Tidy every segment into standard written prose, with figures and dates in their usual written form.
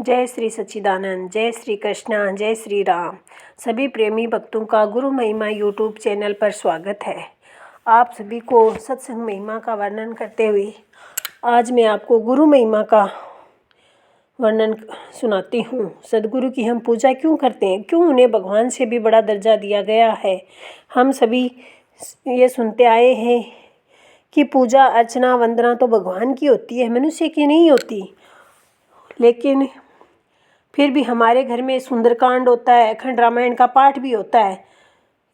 जय श्री सच्चिदानंद, जय श्री कृष्णा, जय श्री राम। सभी प्रेमी भक्तों का गुरु महिमा यूट्यूब चैनल पर स्वागत है। आप सभी को सत्संग महिमा का वर्णन करते हुए आज मैं आपको गुरु महिमा का वर्णन सुनाती हूँ। सदगुरु की हम पूजा क्यों करते हैं, क्यों उन्हें भगवान से भी बड़ा दर्जा दिया गया है। हम सभी ये सुनते आए हैं कि पूजा अर्चना वंदना तो भगवान की होती है, मनुष्य की नहीं होती। लेकिन फिर भी हमारे घर में सुंदरकांड होता है, अखंड रामायण का पाठ भी होता है।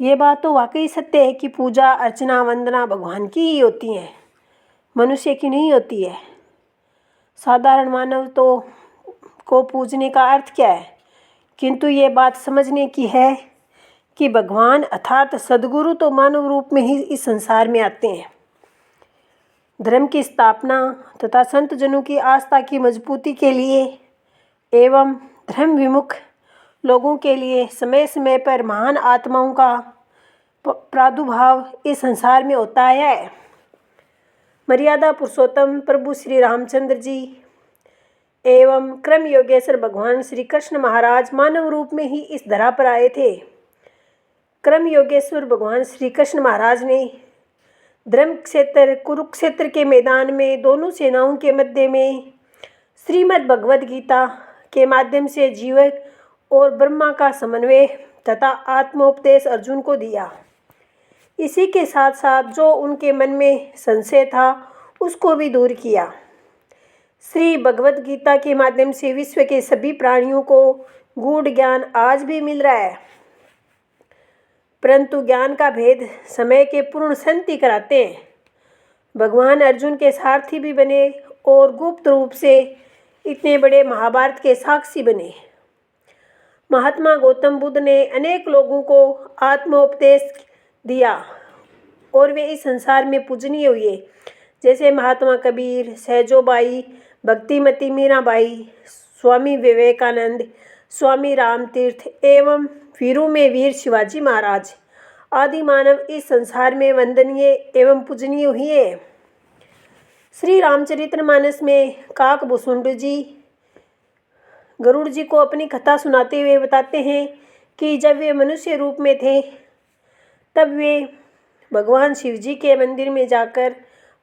ये बात तो वाकई सत्य है कि पूजा अर्चना वंदना भगवान की ही होती हैं, मनुष्य की नहीं होती है। साधारण मानव तो को पूजने का अर्थ क्या है, किंतु ये बात समझने की है कि भगवान अर्थात सदगुरु तो मानव रूप में ही इस संसार में आते हैं। धर्म की स्थापना तथा संत जनों की आस्था की मजबूती के लिए एवं धर्म विमुख लोगों के लिए समय समय पर महान आत्माओं का प्रादुर्भाव इस संसार में होता है। मर्यादा पुरुषोत्तम प्रभु श्री रामचंद्र जी एवं क्रम योगेश्वर भगवान श्री कृष्ण महाराज मानव रूप में ही इस धरा पर आए थे। क्रम योगेश्वर भगवान श्री कृष्ण महाराज ने धर्म क्षेत्र कुरुक्षेत्र के मैदान में दोनों सेनाओं के मध्य में श्रीमद् भगवद गीता के माध्यम से जीव और ब्रह्मा का समन्वय तथा आत्मोपदेश अर्जुन को दिया। इसी के साथ साथ जो उनके मन में संशय था उसको भी दूर किया। श्री भगवद गीता के माध्यम से विश्व के सभी प्राणियों को गूढ़ ज्ञान आज भी मिल रहा है, परंतु ज्ञान का भेद समय के पूर्ण संति कराते हैं। भगवान अर्जुन के सारथी भी बने और गुप्त रूप से इतने बड़े महाभारत के साक्षी बने। महात्मा गौतम बुद्ध ने अनेक लोगों को आत्मोपदेश दिया और वे इस संसार में पूजनीय हुए, जैसे महात्मा कबीर, सहजोबाई, भक्तिमती मीराबाई, स्वामी विवेकानंद, स्वामी रामतीर्थ एवं वीरों में वीर शिवाजी महाराज आदि मानव इस संसार में वंदनीय एवं पूजनीय हुए। श्री रामचरितमानस में काकभूषुंड जी गरुड़ जी को अपनी कथा सुनाते हुए बताते हैं कि जब वे मनुष्य रूप में थे तब वे भगवान शिव जी के मंदिर में जाकर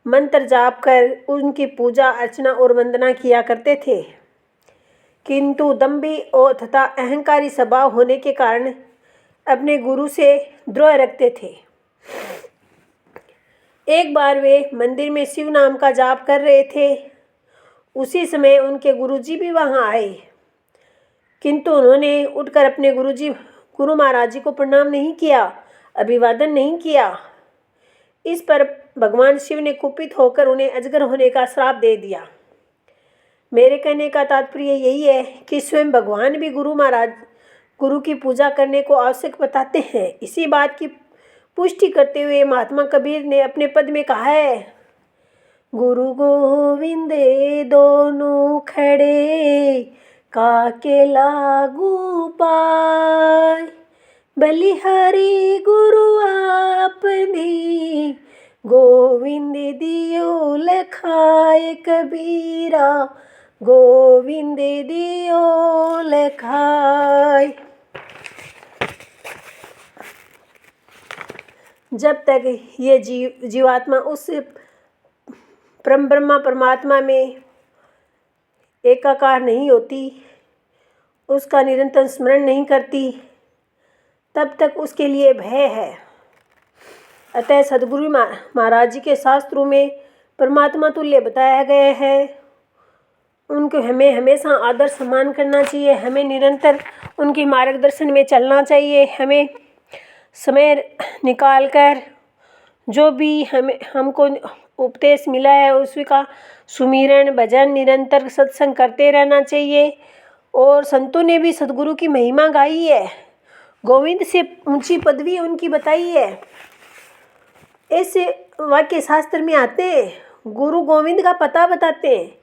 मंत्र जाप कर उनकी पूजा अर्चना और वंदना किया करते थे, किंतु दंभी और तथा अहंकारी स्वभाव होने के कारण अपने गुरु से द्रोह रखते थे। एक बार वे मंदिर में शिव नाम का जाप कर रहे थे। उसी समय उनके गुरुजी भी वहां आए, किंतु उन्होंने उठकर अपने गुरु महाराज जी को प्रणाम नहीं किया, अभिवादन नहीं किया। इस पर भगवान शिव ने कुपित होकर उन्हें अजगर होने का श्राप दे दिया। मेरे कहने का तात्पर्य यही है कि स्वयं भगवान भी गुरु की पूजा करने को आवश्यक बताते हैं। इसी बात की पुष्टि करते हुए महात्मा कबीर ने अपने पद में कहा है, गुरु गोविंद दोनों खड़े काके लागू पाय, बलिहारी गुरु आपने गोविंद दियो लखाए, कबीरा गोविंद दियो लखाए। जब तक ये जीवात्मा उस परम ब्रह्मा परमात्मा में एकाकार नहीं होती, उसका निरंतर स्मरण नहीं करती, तब तक उसके लिए भय है। अतः सदगुरु महाराज जी के शास्त्रों में परमात्मा तुल्य बताया गया है। उनको हमें हमेशा आदर सम्मान करना चाहिए, हमें निरंतर उनके मार्गदर्शन में चलना चाहिए। हमें समय निकालकर जो भी हमको उपदेश मिला है उसका सुमिरन भजन निरंतर सत्संग करते रहना चाहिए। और संतों ने भी सदगुरु की महिमा गाई है, गोविंद से ऊंची पदवी उनकी बताई है। ऐसे वाक्य शास्त्र में आते हैं, गुरु गोविंद का पता बताते हैं।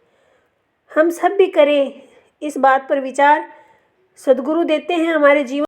हम सब भी करें इस बात पर विचार, सदगुरु देते हैं हमारे जीवन